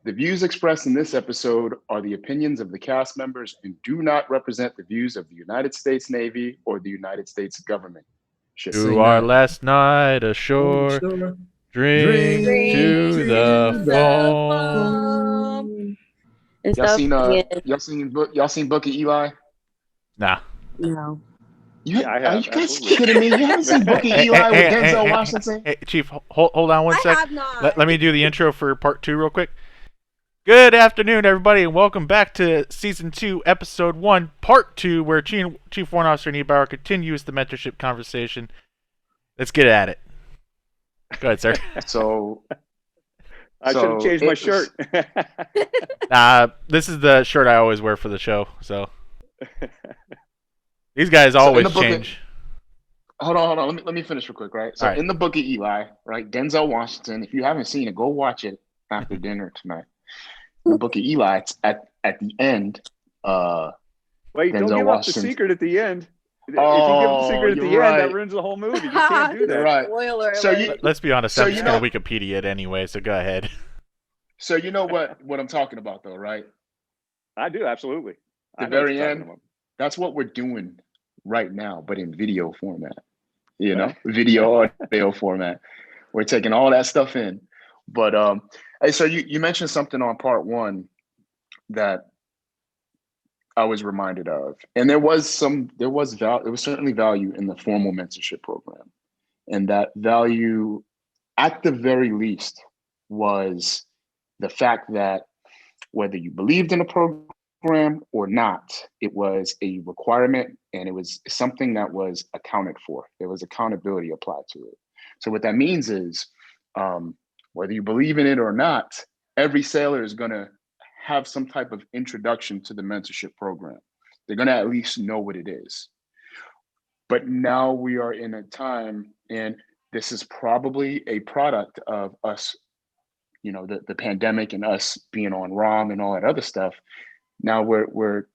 The views expressed in this episode are the opinions of the cast members and do not represent the views of the United States Navy or the United States government. Just To saying our that. last night ashore, Sure. drink Drink to the to the foam. foam. And Y'all stuff seen again. y'all seen Book of Eli? Nah. No. Yeah, I Are have you guys absolutely. kidding me? You haven't seen Book of Eli with Denzel Washington? Hey, Chief, hold on one I sec. have not. Let me do the intro for part 2 real quick. Good afternoon, everybody, and welcome back to Season 2, Episode 1, Part 2, where Chief Warrant Officer Niebauer continues the mentorship conversation. Let's get at it. Go ahead, sir. So I should have changed my it- shirt. This is the shirt I always wear for the show, so these guys in always the book of- change. Hold on. Let me finish real quick, right? So All right. in the Book of Eli, right, Denzel Washington, if you haven't seen it, go watch it after dinner tonight. The Book of Eli, it's at the end. Wait, don't Denzel give up the Washington. secret at the end. If you give Oh, the secret at the you're end, right. that ruins the whole movie. You can't do You're that. right. Spoiler So alert. you- Let's be honest, So I'm you just know- going to Wikipedia it anyway, so go ahead. So you know what I'm talking about, though, right? I do, absolutely. The I know what very you're talking end? about. That's what we're doing right now, but in video format. You know, video audio format. We're taking all that stuff in. But hey, so you mentioned something on part 1 that I was reminded of, and there was certainly value in the formal mentorship program, and that value, at the very least, was the fact that whether you believed in a program or not, it was a requirement and it was something that was accounted for. There was accountability applied to it. So what that means is, whether you believe in it or not, every sailor is going to have some type of introduction to the mentorship program. They're going to at least know what it is. But now we are in a time, and this is probably a product of us, you know, the pandemic and us being on ROM and all that other stuff. Now we're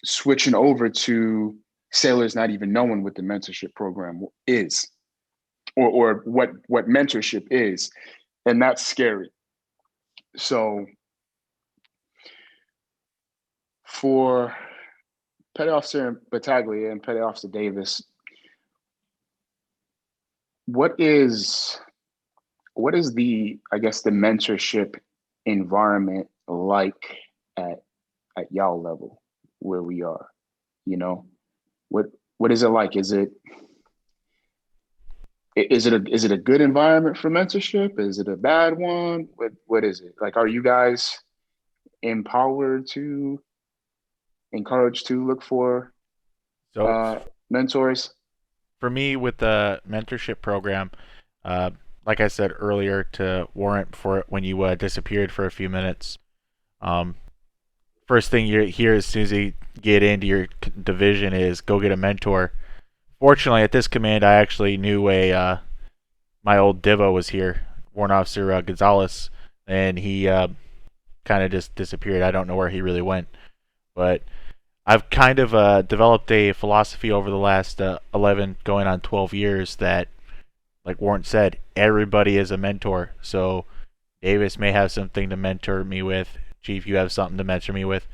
switching over to sailors not even knowing what the mentorship program is, or what mentorship is, and that's scary. So for Petty Officer Battaglia and Petty Officer Davis, what is the, I guess, the mentorship environment like at y'all level where we are? You know, what is it like? Is it a good environment for mentorship? Is it a bad one? What is it like? Are you guys empowered to, encouraged to look for mentors? For me, with the mentorship program, like I said earlier to Warrant, for when you disappeared for a few minutes, first thing you hear as soon as you get into your division is go get a mentor. Fortunately, at this command, I actually knew my old Divo was here, Warrant Officer Gonzalez, and he kind of just disappeared. I don't know where he really went, but I've kind of developed a philosophy over the last 11, going on 12 years that, like Warrant said, everybody is a mentor. So Davis may have something to mentor me with. Chief, you have something to mentor me with.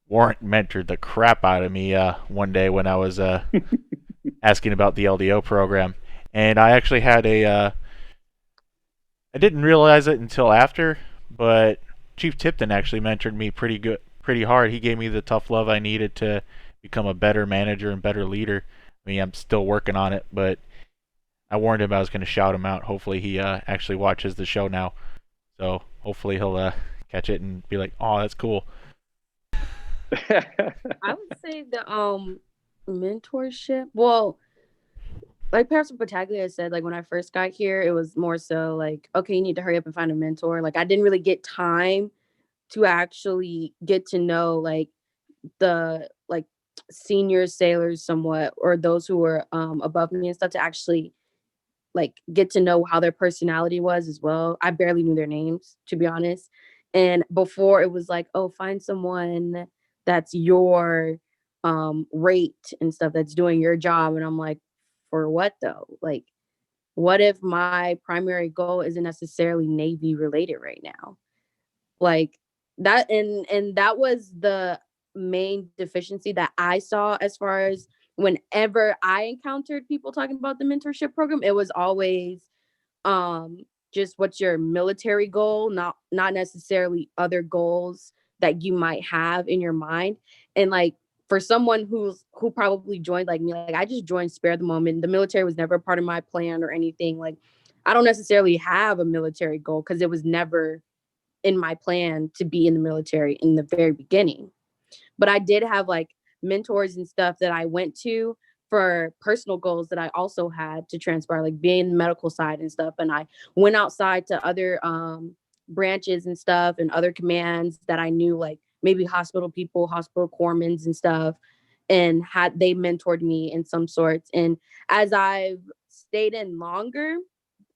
Warrant mentored the crap out of me one day when I was asking about the LDO program. And I actually had I didn't realize it until after, but Chief Tipton actually mentored me pretty hard. He gave me the tough love I needed to become a better manager and better leader. I mean, I'm still working on it, but I warned him I was going to shout him out. Hopefully he actually watches the show now. So hopefully he'll catch it and be like, "Oh, that's cool." I would say the mentorship. Well, like Pastor Pataglia said, like when I first got here, it was more so like, okay, you need to hurry up and find a mentor. Like I didn't really get time to actually get to know like the like senior sailors somewhat, or those who were above me and stuff, to actually like get to know how their personality was as well. I barely knew their names, to be honest. And before it was like, oh, find someone that's your rate and stuff, that's doing your job. And I'm like, for what though? Like, what if my primary goal isn't necessarily Navy related right now? Like that, and that was the main deficiency that I saw as far as whenever I encountered people talking about the mentorship program, it was always um just what's your military goal, not necessarily other goals that you might have in your mind. And like for someone who probably joined like me, like I just joined spare the moment. The military was never a part of my plan or anything. Like I don't necessarily have a military goal because it was never in my plan to be in the military in the very beginning. But I did have like mentors and stuff that I went to for personal goals that I also had to transpire, like being in the medical side and stuff. And I went outside to other branches and stuff and other commands that I knew, like maybe hospital people, hospital corpsmen and stuff, and had they mentored me in some sorts. And as I've stayed in longer,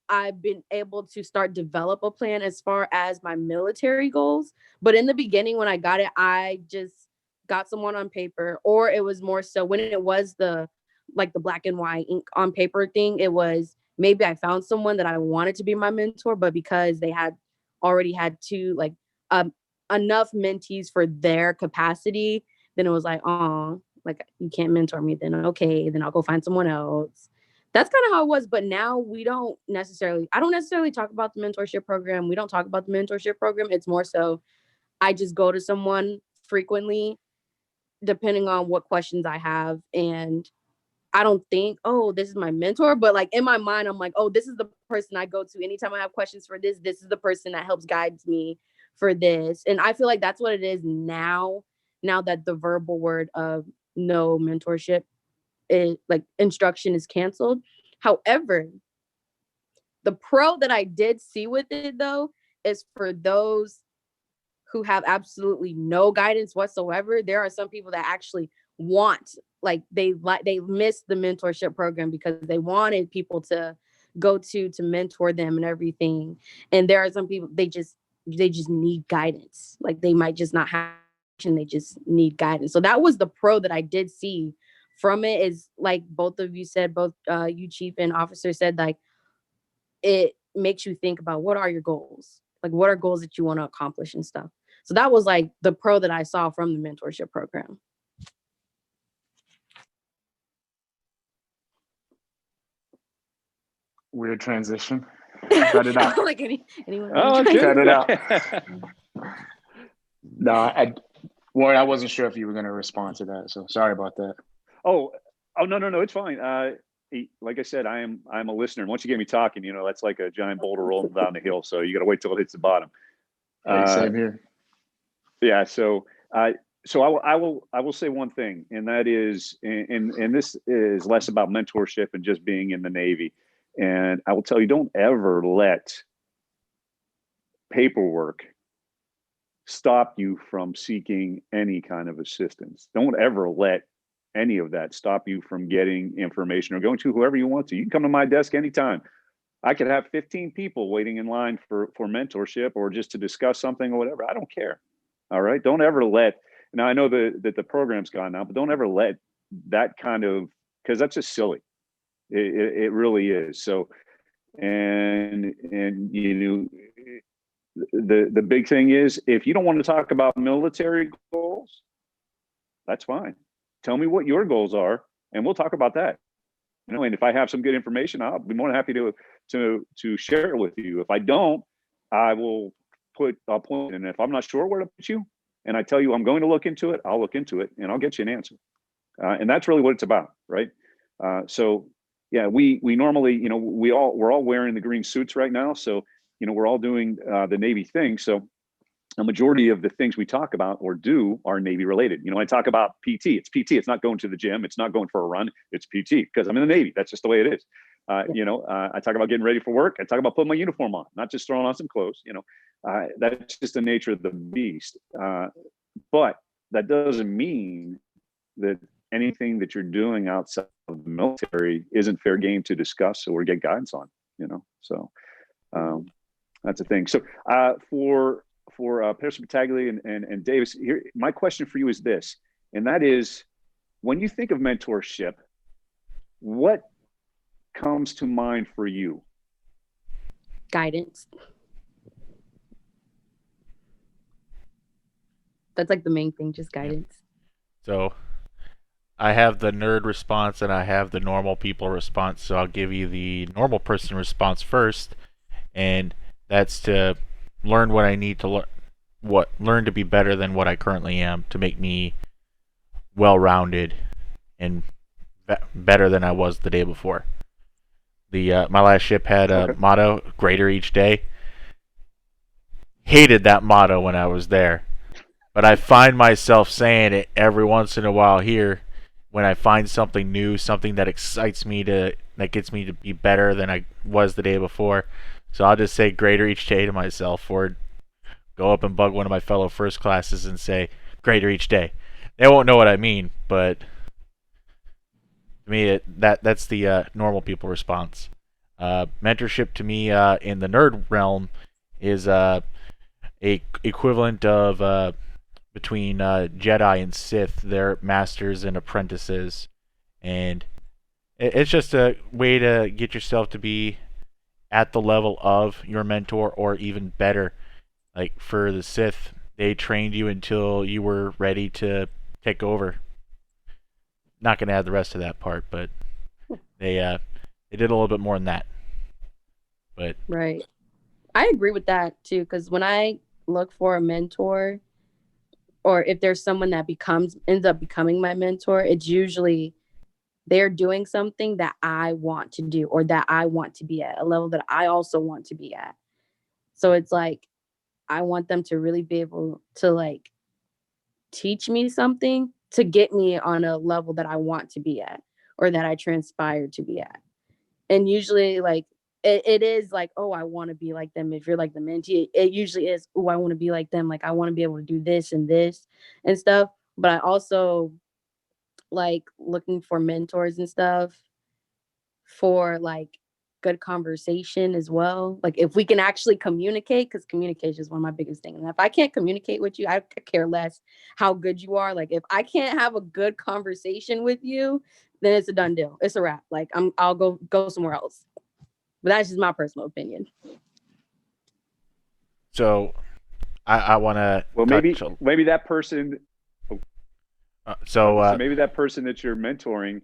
I've been able to start develop a plan as far as my military goals. But in the beginning, when I got it, I just got someone on paper, or it was more so when it was the like the black and white ink on paper thing, it was maybe I found someone that I wanted to be my mentor, but because they had already had two like um enough mentees for their capacity, then it was like, oh, like you can't mentor me, then okay, then I'll go find someone else. That's kind of how it was. But now I don't necessarily talk about the mentorship program. We don't talk about the mentorship program. It's more so I just go to someone frequently, depending on what questions I have. And I don't think, oh, this is my mentor. But like in my mind, I'm like, oh, this is the person I go to anytime I have questions for this. This is the person that helps guides me for this. And I feel like that's what it is now that the verbal word of no mentorship is like instruction is canceled. However, the pro that I did see with it though is for those who have absolutely no guidance whatsoever. There are some people that actually want they missed the mentorship program because they wanted people to go to mentor them and everything. And there are some people they just need guidance. Like they might just not have and they just need guidance. So that was the pro that I did see from it, is like both of you said, both you chief and officer said, like it makes you think about what are your goals, like what are goals that you want to accomplish and stuff. So that was like the pro that I saw from the mentorship program. Weird transition. Cut it out. Like anyone Oh, Cut it out. good. No, Warren, I wasn't sure if you were going to respond to that, so sorry about that. Oh, no, it's fine. Like I said, I'm a listener. And once you get me talking, that's like a giant boulder rolling down the hill. So you got to wait till it hits the bottom. Hey, same here. Yeah. So I will say one thing, and that is, and this is less about mentorship and just being in the Navy. And I will tell you, don't ever let paperwork stop you from seeking any kind of assistance. Don't ever let any of that stop you from getting information or going to whoever you want to. You can come to my desk anytime. I could have 15 people waiting in line for mentorship or just to discuss something or whatever. I don't care. All right. Don't ever let, now I know that the program's gone now, but don't ever let that kind of, because that's just silly. It really is. So, and the big thing is, if you don't want to talk about military goals, that's fine. Tell me what your goals are, and we'll talk about that. And if I have some good information, I'll be more than happy to share it with you. If I don't, I'll point. And if I'm not sure where to put you, and I tell you I'm going to look into it, I'll look into it, and I'll get you an answer. And that's really what it's about, right? So yeah, we normally, we're all wearing the green suits right now, so we're all doing the Navy thing. So a majority of the things we talk about or do are Navy related. When I talk about PT, it's PT. It's not going to the gym. It's not going for a run. It's PT because I'm in the Navy. That's just the way it is. I talk about getting ready for work. I talk about putting my uniform on, not just throwing on some clothes. That's just the nature of the beast. But that doesn't mean that anything that you're doing outside of the military isn't fair game to discuss or get guidance on. So that's a thing. So for Pastor Battaglia and Davis, here, my question for you is this, and that is, when you think of mentorship, what comes to mind for you? Guidance. That's like the main thing, just guidance. So I have the nerd response and I have the normal people response. So I'll give you the normal person response first, and that's to learn what I need to learn to be better than what I currently am to make me well-rounded and better than I was the day before. The my last ship had a motto: greater each day. Hated that motto when I was there, but I find myself saying it every once in a while here when I find something new, something that excites me that gets me to be better than I was the day before. So I'll just say greater each day to myself, or go up and bug one of my fellow first classes and say greater each day. They won't know what I mean, but to me that's the normal people response. Mentorship to me in the nerd realm is a equivalent of between Jedi and Sith. They're masters and apprentices, and it's just a way to get yourself to be at the level of your mentor or even better. Like for the Sith, they trained you until you were ready to take over. Not going to add the rest of that part, but they did a little bit more than that. But right, I agree with that too. Because when I look for a mentor, or if there's someone that ends up becoming my mentor, it's usually they're doing something that I want to do or that I want to be at a level that I also want to be at. So it's like I want them to really be able to like teach me something to get me on a level that I want to be at or that I transpire to be at. And usually like it is like, oh, I want to be like them. If you're like the mentee, it usually is, oh, I want to be like them. Like I want to be able to do this and stuff. But I also like looking for mentors and stuff for like good conversation as well. Like if we can actually communicate, because communication is one of my biggest things. And if I can't communicate with you, I care less how good you are. Like if I can't have a good conversation with you, then it's a done deal. It's a wrap. Like I'll go somewhere else. But that's just my personal opinion. so I want to maybe that person. So maybe that person that you're mentoring.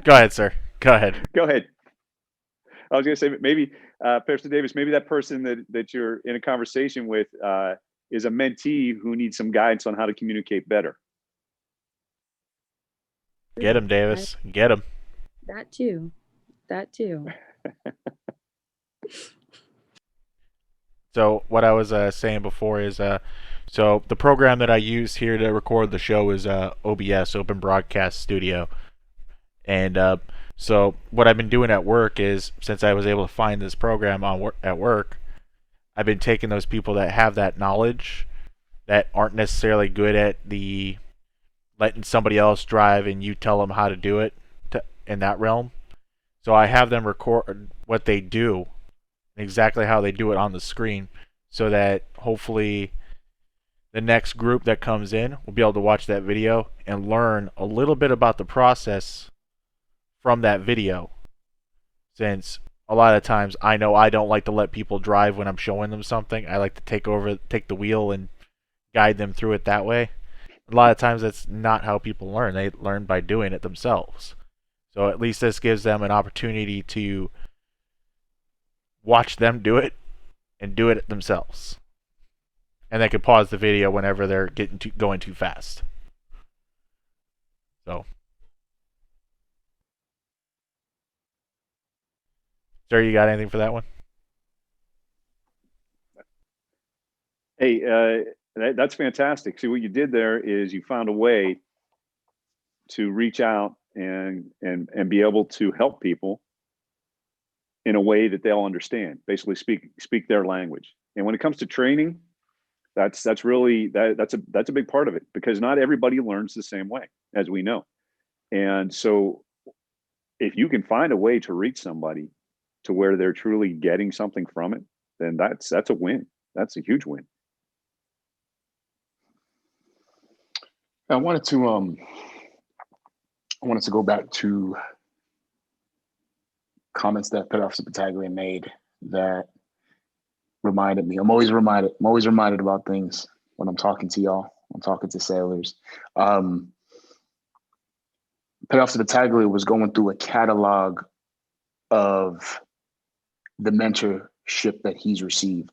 Go ahead, sir. Go ahead. Go ahead. I was going to say maybe Pastor Davis, maybe that person that you're in a conversation with is a mentee who needs some guidance on how to communicate better. Get him, Davis. Get him. That too. So what I was saying before is so the program that I use here to record the show is OBS, Open Broadcast Studio. And so what I've been doing at work is, since I was able to find this program at work, I've been taking those people that have that knowledge that aren't necessarily good at the letting somebody else drive and you tell them how to do it in that realm. So I have them record what they do, exactly how they do it on the screen, so that hopefully the next group that comes in will be able to watch that video and learn a little bit about the process from that video. Since a lot of times I know I don't like to let people drive when I'm showing them something. I like to take the wheel and guide them through it that way. A lot of times that's not how people learn. They learn by doing it themselves. So at least this gives them an opportunity to watch them do it and do it themselves. And they can pause the video whenever they're going too fast. So, sir, you got anything for that one? Hey, that's fantastic. See, what you did there is you found a way to reach out and be able to help people in a way that they'll understand. Basically, speak their language. And when it comes to training, that's a big part of it, because not everybody learns the same way, as we know. And so, if you can find a way to reach somebody to where they're truly getting something from it, then that's a win. That's a huge win. I wanted to go back to comments that Officer Battaglia made that reminded me. I'm always reminded about things when I'm talking to y'all. I'm talking to sailors. Pt2 Battaglia was going through a catalog of the mentorship that he's received.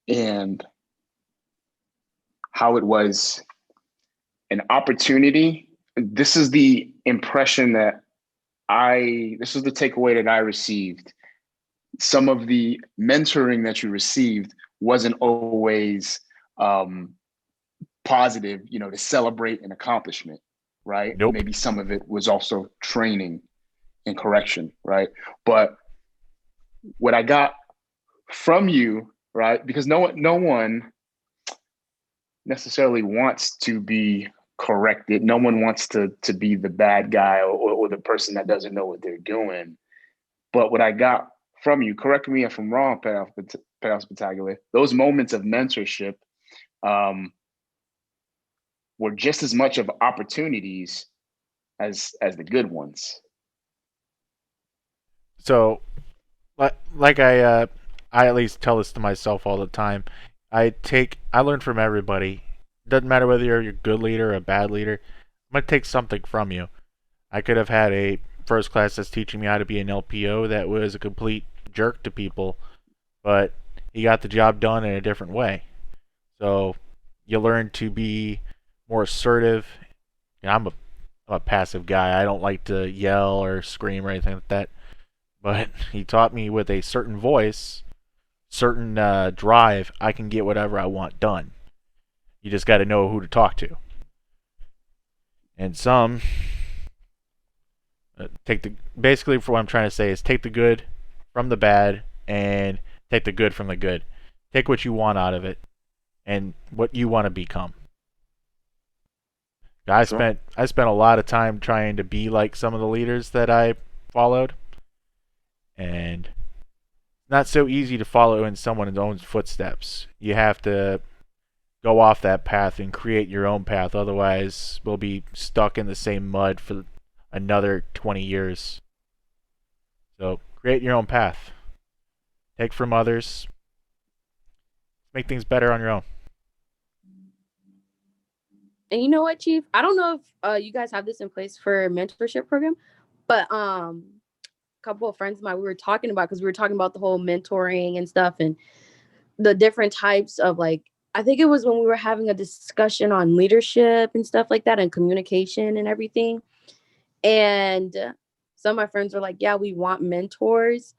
And how it was an opportunity. This is the impression that this is the takeaway that I received. Some of the mentoring that you received wasn't always positive, to celebrate an accomplishment, right? Nope. Maybe some of it was also training and correction, right? But what I got from you, right? Because no one necessarily wants to be corrected. No one wants to be the bad guy or the person that doesn't know what they're doing. But what I got from you, correct me if I'm wrong, Pt2 Battaglia, those moments of mentorship were just as much of opportunities as the good ones. So, like I at least tell this to myself all the time. I learn from everybody. Doesn't matter whether you're a good leader or a bad leader. I'm gonna take something from you. I could have had a first class that's teaching me how to be an LPO that was a complete jerk to people, but he got the job done in a different way. So you learn to be more assertive. I'm a passive guy. I don't like to yell or scream or anything like that. But he taught me with a certain voice, certain drive, I can get whatever I want done. You just got to know who to talk to. And some basically, for what I'm trying to say is take the good from the bad and take the good from the good. Take what you want out of it and what you want to become. I spent a lot of time trying to be like some of the leaders that I followed, and not so easy to follow in someone's own footsteps. You have to go off that path and create your own path. Otherwise, we'll be stuck in the same mud for another 20 years. So create your own path. Take from others. Make things better on your own. And you know what, Chief? I don't know if you guys have this in place for a mentorship program, but a couple of friends of mine, we were talking about, because we were talking about the whole mentoring and stuff and the different types of, like, I think it was when we were having a discussion on leadership and stuff like that and communication and everything. And some of my friends were like, yeah, we want mentors,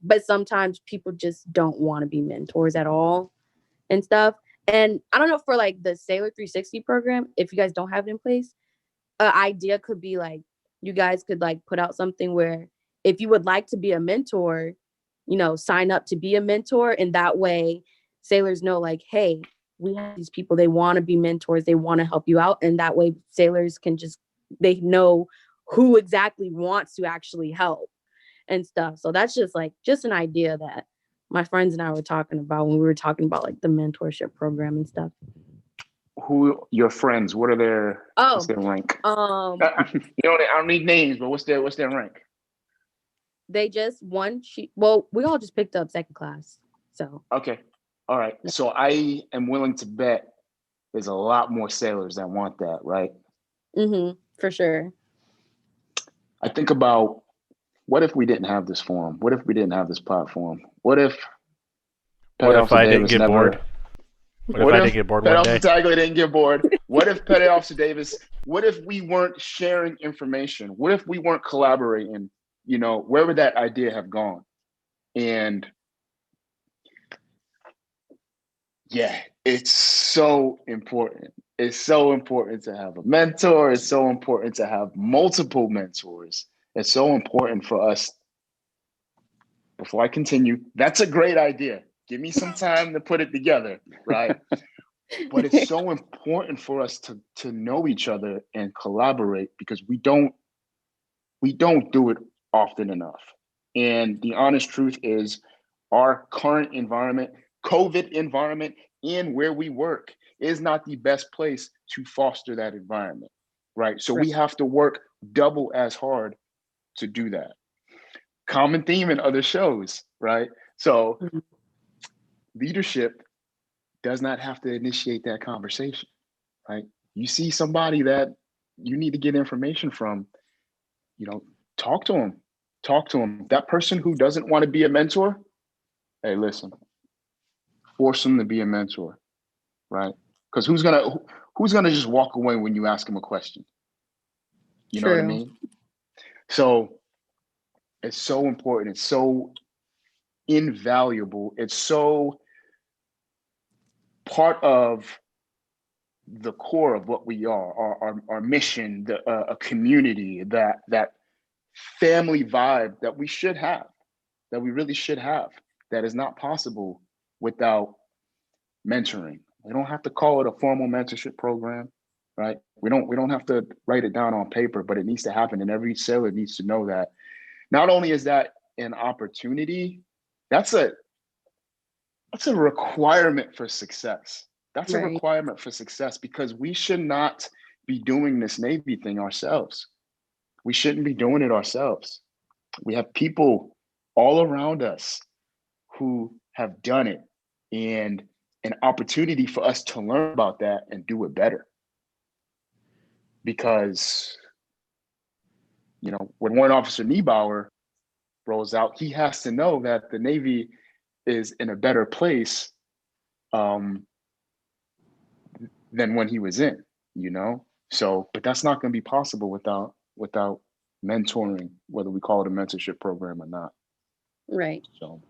but sometimes people just don't want to be mentors at all and stuff. And I don't know, for like the Sailor 360 program, if you guys don't have it in place, an idea could be like, you guys could like put out something where if you would like to be a mentor, sign up to be a mentor. And that way sailors know, like, hey, we have these people, they want to be mentors, they want to help you out. And that way sailors can they know who exactly wants to actually help and stuff. So that's just an idea that my friends and I were talking about when we were talking about like the mentorship program and stuff. Who your friends? What are what's their rank? I don't need names, but what's their rank? They just we all just picked up second class. So okay, all right. So I am willing to bet there's a lot more sailors that want that, right? For sure. I think about, what if we didn't have this forum? What if we didn't have this platform? What if I didn't get bored? What if I didn't get bored one day? Pt2 didn't get bored? What if Petty Officer Davis? What if we weren't sharing information? What if we weren't collaborating? Where would that idea have gone? And yeah, it's so important. It's so important to have a mentor. It's so important to have multiple mentors. It's so important for us. Before I continue, that's a great idea. Give me some time to put it together, right? But it's so important for us to know each other and collaborate, because we don't do it often enough. And the honest truth is, our current environment, COVID environment, and where we work is not the best place to foster that environment, right? So we have to work double as hard to do that. Common theme in other shows, right? So leadership does not have to initiate that conversation, right? You see somebody that you need to get information from, talk to them. Talk to them. That person who doesn't want to be a mentor, hey, listen, force them to be a mentor, right? Because who's gonna just walk away when you ask them a question? You know what I mean? So it's so important. It's so invaluable. It's so part of the core of what we are, our mission, a community, that family vibe that we should have, that we really should have, that is not possible without mentoring. We don't have to call it a formal mentorship program, right? We don't have to write it down on paper, but it needs to happen, and every sailor needs to know that. Not only is that an opportunity, that's a requirement for success. That's a requirement for success, because we should not be doing this Navy thing ourselves. We shouldn't be doing it ourselves. We have people all around us who have done it, and an opportunity for us to learn about that and do it better. Because, when Warrant Officer Niebauer rolls out, he has to know that the Navy is in a better place than when he was in, So, but that's not going to be possible without mentoring, whether we call it a mentorship program or not. Right. So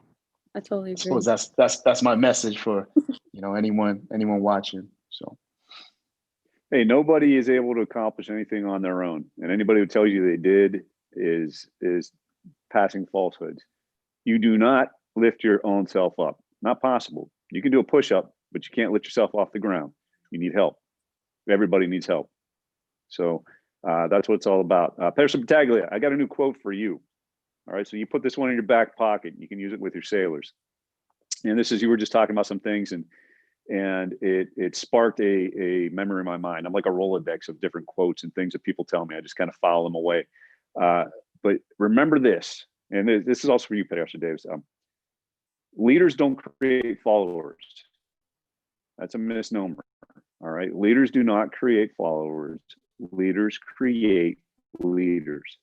I totally agree. I suppose that's my message for, anyone watching. So. Hey, nobody is able to accomplish anything on their own, and anybody who tells you they did is passing falsehoods. You do not lift your own self up. Not possible. You can do a push-up, but you can't lift yourself off the ground. You need help. Everybody needs help. So that's what it's all about. Person Battaglia, I got a new quote for you. All right, so you put this one in your back pocket. You can use it with your sailors. And this is, you were just talking about some things, and it sparked a memory in my mind. I'm like a Rolodex of different quotes and things that people tell me. I just kind of file them away. But remember this, and this is also for you, Pastor Davis. Leaders don't create followers. That's a misnomer. All right, leaders do not create followers. Leaders create leaders.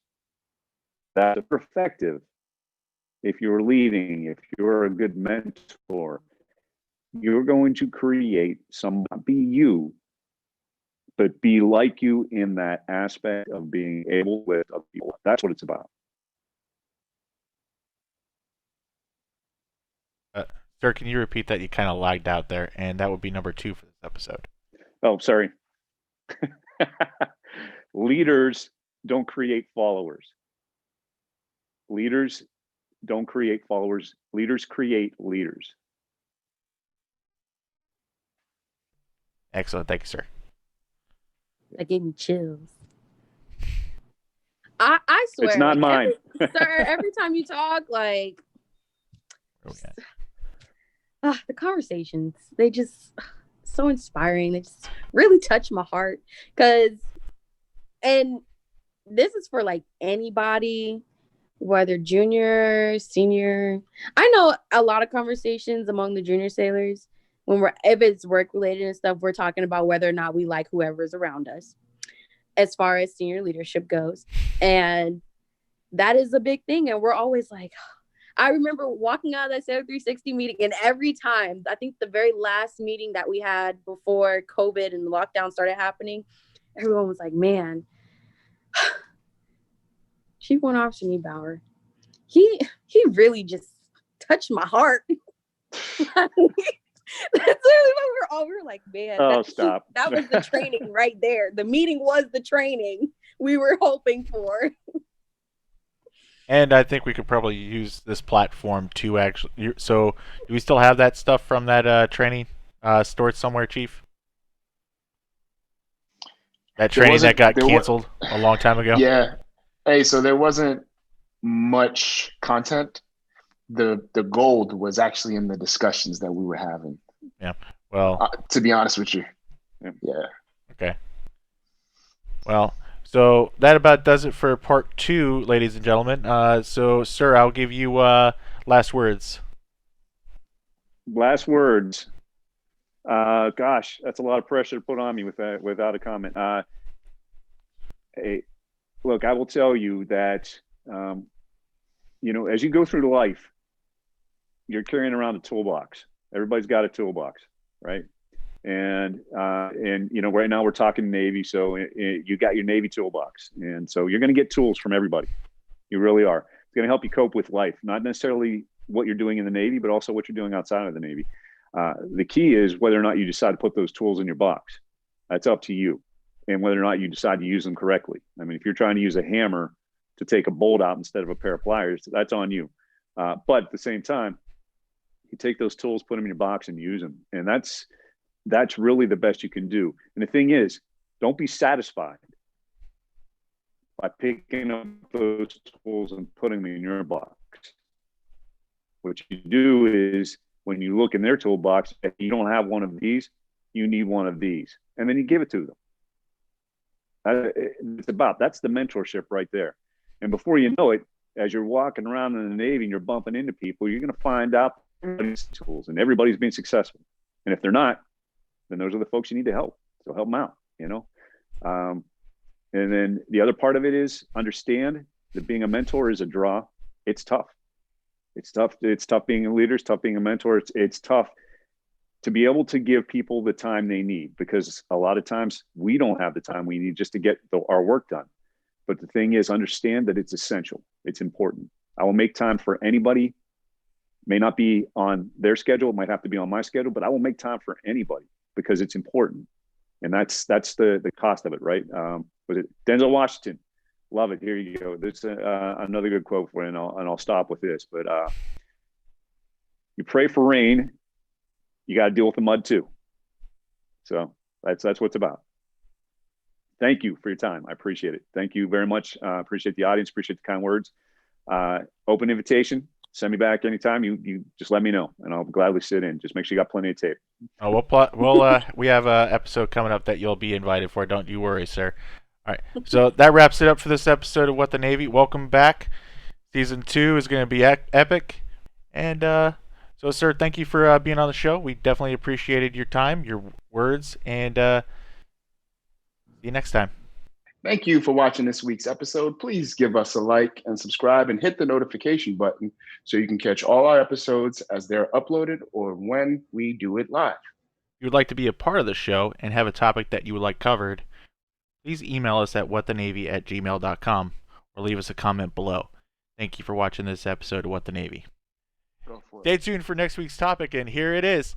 That's effective. If you're leading, if you're a good mentor, you're going to create not be you, but be like you in that aspect of being able with other people. That's what it's about. Sir, can you repeat that? You kind of lagged out there, and that would be number 2 for this episode. Oh, sorry. Leaders don't create followers. Leaders don't create followers. Leaders create leaders. Excellent. Thank you, sir. That gave me chills. I swear. It's not mine. Sir, every time you talk, like, the conversations, they just so inspiring. They just really touch my heart. And this is for like anybody, whether junior, senior. I know a lot of conversations among the junior sailors, if it's work related and stuff, we're talking about whether or not we like whoever's around us as far as senior leadership goes. And that is a big thing. And we're always like, I remember walking out of that Sailor 360 meeting, and every time, I think the very last meeting that we had before COVID and the lockdown started happening, everyone was like, man, Chief Warrant Officer Niebauer, he really just touched my heart. That's literally what we were like, man. Oh, stop. That was the training right there. The meeting was the training we were hoping for. And I think we could probably use this platform to actually. So, do we still have that stuff from that training stored somewhere, Chief? That training that got canceled a long time ago? Yeah. Hey, so there wasn't much content. The gold was actually in the discussions that we were having. Yeah. Well, to be honest with you. Yeah. Okay. Well, so that about does it for part 2, ladies and gentlemen. So, sir, I'll give you last words. Last words. Gosh, that's a lot of pressure to put on me without a comment. Hey, look, I will tell you that, as you go through life, you're carrying around a toolbox. Everybody's got a toolbox, right? And right now we're talking Navy, so you got your Navy toolbox, and so you're going to get tools from everybody. You really are. It's going to help you cope with life, not necessarily what you're doing in the Navy, but also what you're doing outside of the Navy. The key is whether or not you decide to put those tools in your box. That's up to you, and whether or not you decide to use them correctly. I mean, if you're trying to use a hammer to take a bolt out instead of a pair of pliers, that's on you. But at the same time, you take those tools, put them in your box, and use them, and that's really the best you can do. And the thing is, don't be satisfied by picking up those tools and putting them in your box. What you do is, when you look in their toolbox, if you don't have one of these, you need one of these. And then you give it to them. That's the mentorship right there. And before you know it, as you're walking around in the Navy and you're bumping into people, you're going to find out everybody's tools and everybody's being successful. And if they're not, then those are the folks you need to help. So help them out, And then the other part of it is understand that being a mentor is a draw. It's tough. It's tough. It's tough being a leader. It's tough being a mentor. It's tough to be able to give people the time they need, because a lot of times we don't have the time we need just to get our work done. But the thing is, understand that it's essential. It's important. I will make time for anybody. May not be on their schedule. It might have to be on my schedule, but I will make time for anybody because it's important. And that's the cost of it, right? Was it Denzel Washington? Love it. Here you go. This another good quote for you, and I'll stop with this. But you pray for rain, you got to deal with the mud too. So that's what it's about. Thank you for your time. I appreciate it. Thank you very much. Appreciate the audience. Appreciate the kind words. Open invitation. Send me back anytime. You just let me know, and I'll gladly sit in. Just make sure you got plenty of tape. Oh, we have an episode coming up that you'll be invited for. Don't you worry, sir. All right, so that wraps it up for this episode of What the Navy. Welcome back. Season 2 is going to be epic. And so, sir, thank you for being on the show. We definitely appreciated your time, your words, and see you next time. Thank you for watching this week's episode. Please give us a like and subscribe and hit the notification button so you can catch all our episodes as they're uploaded or when we do it live. If you would like to be a part of the show and have a topic that you would like covered, please email us at whatthenavy@gmail.com or leave us a comment below. Thank you for watching this episode of What the Navy. Stay tuned for next week's topic, and here it is.